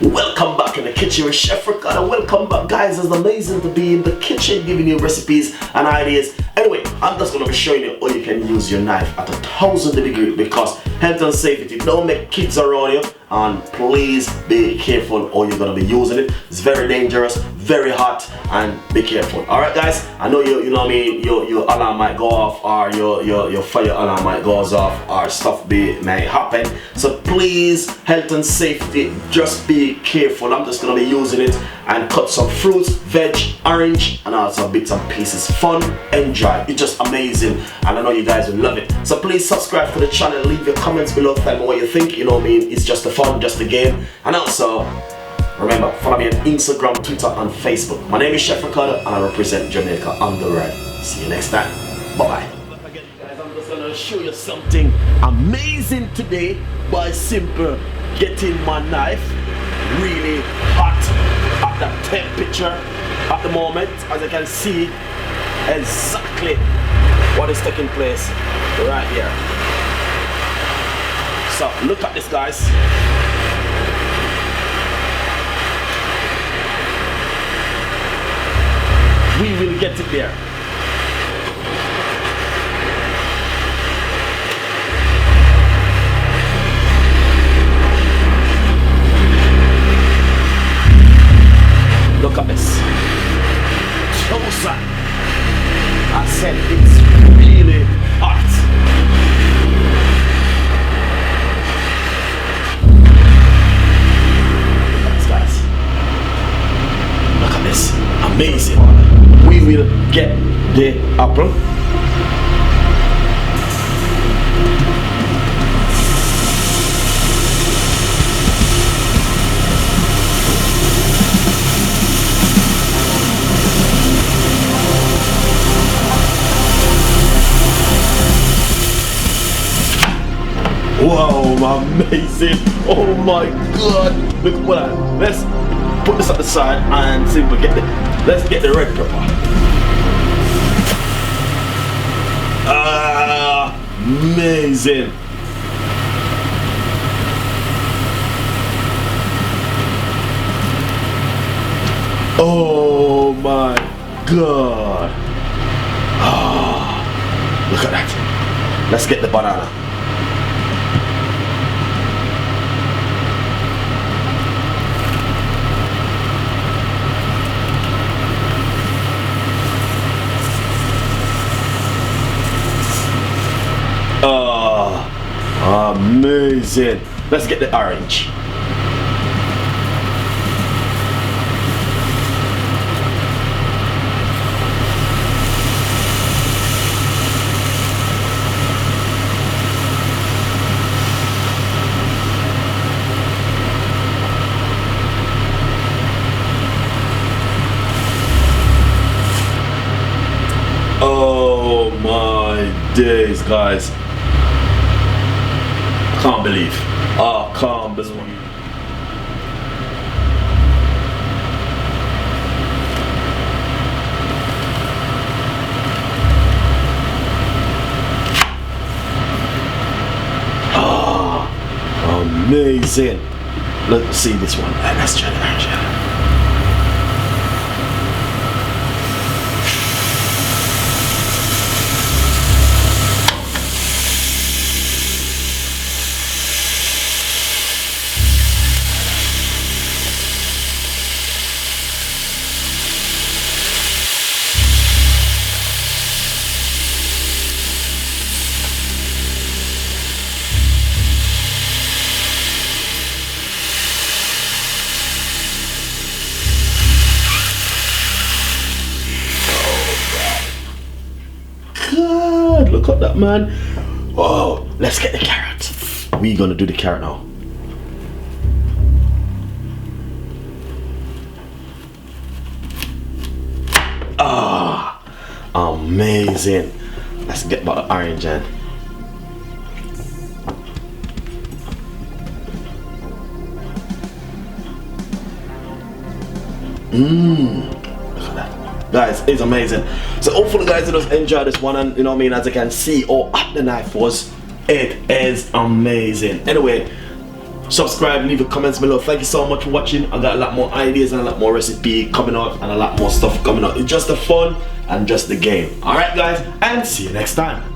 Welcome back in the kitchen with Chef Ricardo. Welcome back, guys. It's amazing to be in the kitchen giving you recipes and ideas. Anyway, I'm just going to be showing you how you can use your knife at 1,000 degrees because health and safety. Don't make kids around you, and please be careful how you're going to be using it. It's very dangerous, very hot, and be careful. Alright guys, I know you know what I mean, your alarm might go off, or your fire alarm might go off, or stuff may happen. So please, health and safety, just be careful. I'm just going to be using it and cut some fruits, veg, orange, and also bits and pieces. Fun, enjoy. It's just amazing, and I know you guys will love it. So please subscribe to the channel, leave your comments below, tell me what you think. You know what I mean, it's just a fun, just a game. And also remember, follow me on Instagram, Twitter, and Facebook. My name is Chef Ricardo, and I represent Jamaica on the road. See you next time. Bye bye. Again, guys, I'm just gonna show you something amazing today by simple getting my knife really hot at the temperature at the moment. As you can see exactly what is taking place right here. So look at this, guys. We will get it there. Look at this. Closer. I said it's really hot. Look at this, guys. Look at this. Amazing. We will get the apple. Wow, amazing. Oh my god. Look what let's put this at the side and see if we get let's get the red pepper. Amazing. Oh my god. Look at that. Let's get the banana. Amazing. Let's get the orange. Oh my days, guys. Can't believe. Can't believe. Amazing. Let's see this one. Let's try the orange. Look at that, man. Whoa, let's get the carrot. We're gonna do the carrot now. Amazing. Let's get about the orange in. Look at that. Guys, it's amazing. So hopefully guys you just enjoy this one, and you know what I mean, as you can see how hot the knife was, it is amazing. Anyway, subscribe, leave your comments below. Thank you so much for watching. I got a lot more ideas and a lot more recipe coming out and a lot more stuff coming out. It's just the fun and just the game. Alright guys, and see you next time.